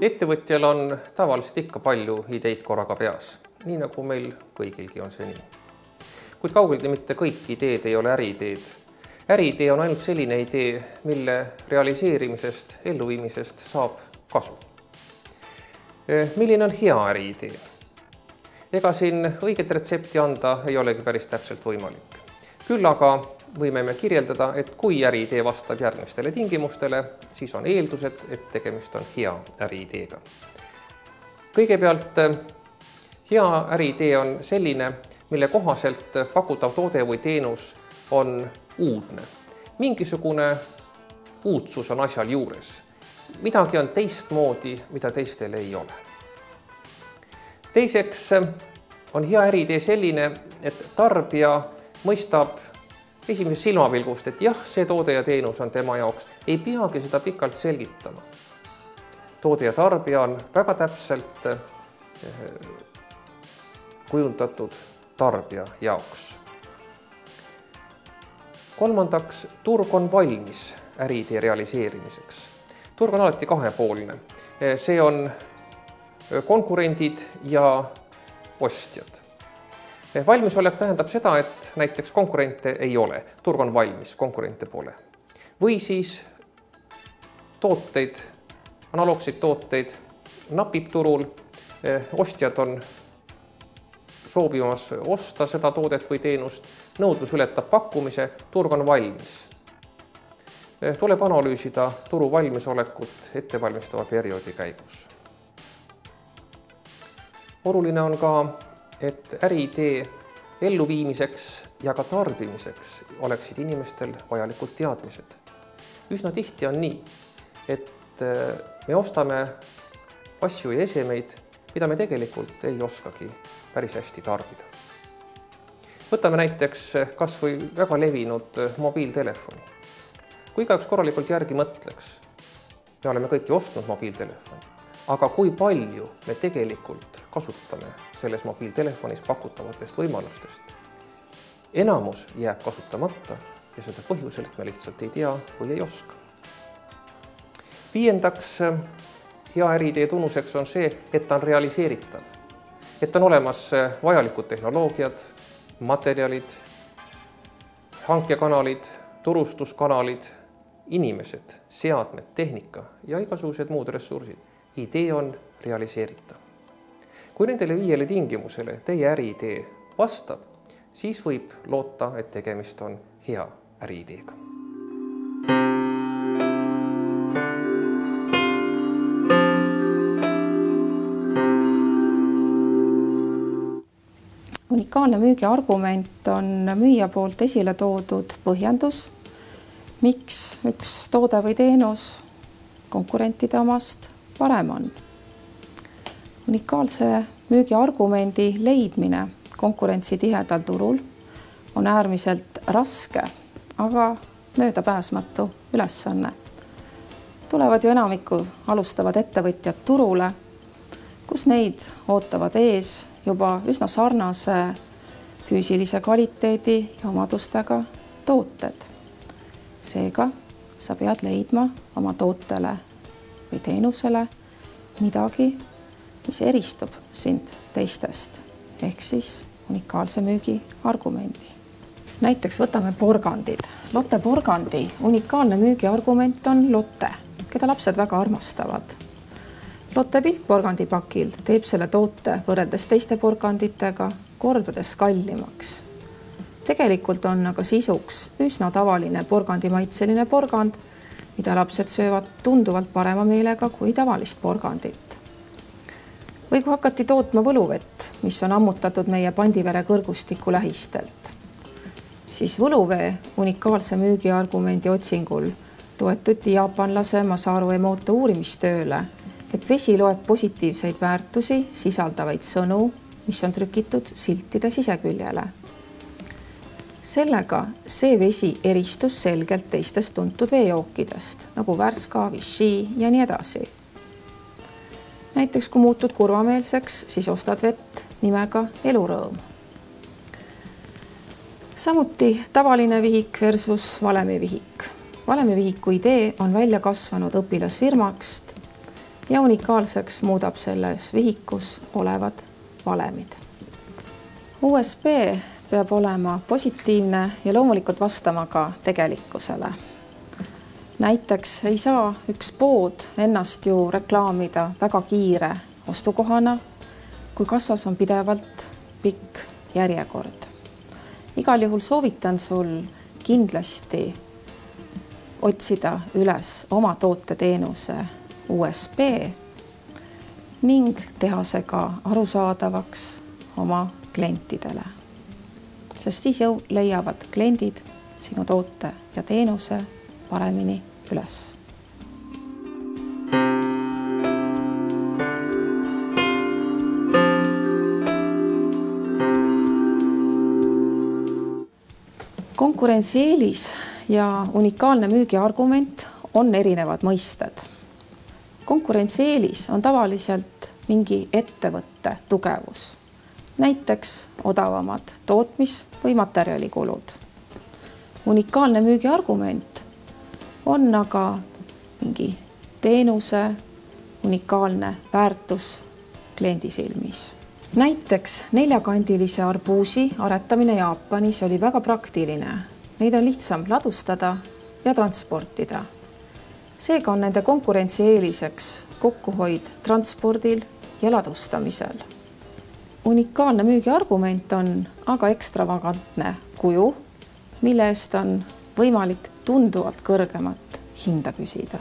Ettevõtjal on tavaliselt ikka palju ideid korraga peas, nii nagu meil kõigilgi on see nii. Kuid kaugeltki mitte kõik ideed ei ole äriideed. Äriidee on ainult selline idee, mille realiseerimisest, elluviimisest saab kasu. Milline on hea äriidee? Ega siin õiget retsepti anda ei olegi päris täpselt võimalik. Küll aga võime me kirjeldada, et kui äriidee vastab järgmistele tingimustele, siis on eeldused, et tegemist on hea äriideega. Kõigepealt hea äriidee on selline, mille kohaselt pakutav toode või teenus on uudne. Mingisugune uudsus on asjal juures. Midagi on teistmoodi, mida teistel ei ole. Teiseks on hea äriidee selline, et tarbija mõistab esimesest silmapilgust, et jah, see toode ja teenus on tema jaoks. Ei peagi seda pikalt selgitama. Toode ja tarbija on väga täpselt kujundatud tarbija jaoks. Kolmandaks, turg on valmis äriidee realiseerimiseks. Turg on alati kahepoolne. See on konkurendid ja ostjad. Valmisolek tähendab seda, et näiteks konkurente ei ole. Turg on valmis, konkurente pole. Või siis tooteid, analoogseid tooteid napib turul, ostjad on soovimas osta seda toodet või teenust, nõudlus ületab pakkumise, turg on valmis. Tuleb analüüsida turu valmisolekut ettevalmistava perioodi käigus. Oluline on ka, et äriidee elluviimiseks ja ka tarbimiseks oleksid inimestel vajalikud teadmised. Üsna tihti on nii, et me ostame asju ja esemeid, mida me tegelikult ei oskagi päris hästi tarbida. Võtame näiteks kas või väga levinud mobiiltelefoni. Kui igaüks korralikult järgi mõtleks, me oleme kõiki ostnud mobiiltelefoni, aga kui palju me tegelikult kasutame selles mobiiltelefonis pakutavatest võimalustest. Enamus jääb kasutamata ja seda põhjusel, et me lihtsalt ei tea või ei oska. Viiendaks, hea äriidee tunnuseks on see, et ta on realiseeritav. Et on olemas vajalikud tehnoloogiad, materjalid, hankekanalid, turustuskanalid, inimesed, seadmed, tehnika ja igasugused muud ressursid. Idee on realiseeritav. Kui nendele 5 tingimusele teie äriidee vastab, siis võib loota, et tegemist on hea äriideega. Unikaalne müügiargument on müüja poolt esile toodud põhjendus, miks üks toode või teenus konkurentide omast parem on. Unikaalse müügiargumendi leidmine konkurentsitihedal turul on äärmiselt raske, aga möödapääsmatu ülesanne. Tulevad ju enamiku alustavad ettevõtjad turule, kus neid ootavad ees juba üsna sarnase füüsilise kvaliteedi ja omadustega tooted. Seega sa pead leidma oma tootele või teenusele midagi, mis eristub sind teistest, ehk siis unikaalse müügi argumendi. Näiteks võtame porgandid. Lotte porgandi unikaalne müügiargument on Lotte, keda lapsed väga armastavad. Lotte pilt porgandipakil teeb selle toote võrreldes teiste porganditega kordades kallimaks. Tegelikult on aga sisuks üsna tavaline porgandimaitseline porgand, mida lapsed söövad tunduvalt parema meelega kui tavalist porgandit. Või kui hakati tootma võluvett, mis on ammutatud meie pandivere kõrgustiku lähistelt, siis võluvee unikaalse müügiargumendi otsingul toetuti jaapanlase Masaru Emoto uurimistööle, et vesi loeb positiivseid väärtusi sisaldavaid sõnu, mis on trükitud siltide siseküljele. Sellega see vesi eristus selgelt teistest tuntud veejookidest, nagu Värska, Vichy ja nii edasi. Näiteks kui muutud kurvameelseks, siis ostad vett nimega Elurõõm. Samuti tavaline vihik versus valemivihik. Valemivihiku idee on välja kasvanud õpilasfirmast ja unikaalseks muudab selles vihikus olevad valemid. USB peab olema positiivne ja loomulikult vastama ka tegelikkusele. Näiteks ei saa üks pood ennast ju reklaamida väga kiire ostukohana, kui kassas on pidevalt pikk järjekord. Igal juhul soovitan sul kindlasti otsida üles oma tooteteenuse USB ning teha see ka arusaadavaks oma klientidele, sest siis leiavad kliendid sinu toote ja teenuse paremini üles. Konkurentsieelis ja unikaalne müügiargument on erinevad mõisted. Konkurentsieelis on tavaliselt mingi ettevõtte tugevus, näiteks odavamad tootmis- või materjalikulud. Unikaalne müügiargument on aga mingi teenuse unikaalne väärtus kliendi silmis. Näiteks 4-kandilise arbuusi aretamine Jaapanis oli väga praktiline. Neid on lihtsam ladustada ja transportida. Seega on nende konkurentsieeliseks kokkuhoid transpordil ja ladustamisel. Unikaalne müügiargument on aga ekstravagantne kuju, mille eest on võimalik tunduvalt kõrgemat hinda küsida.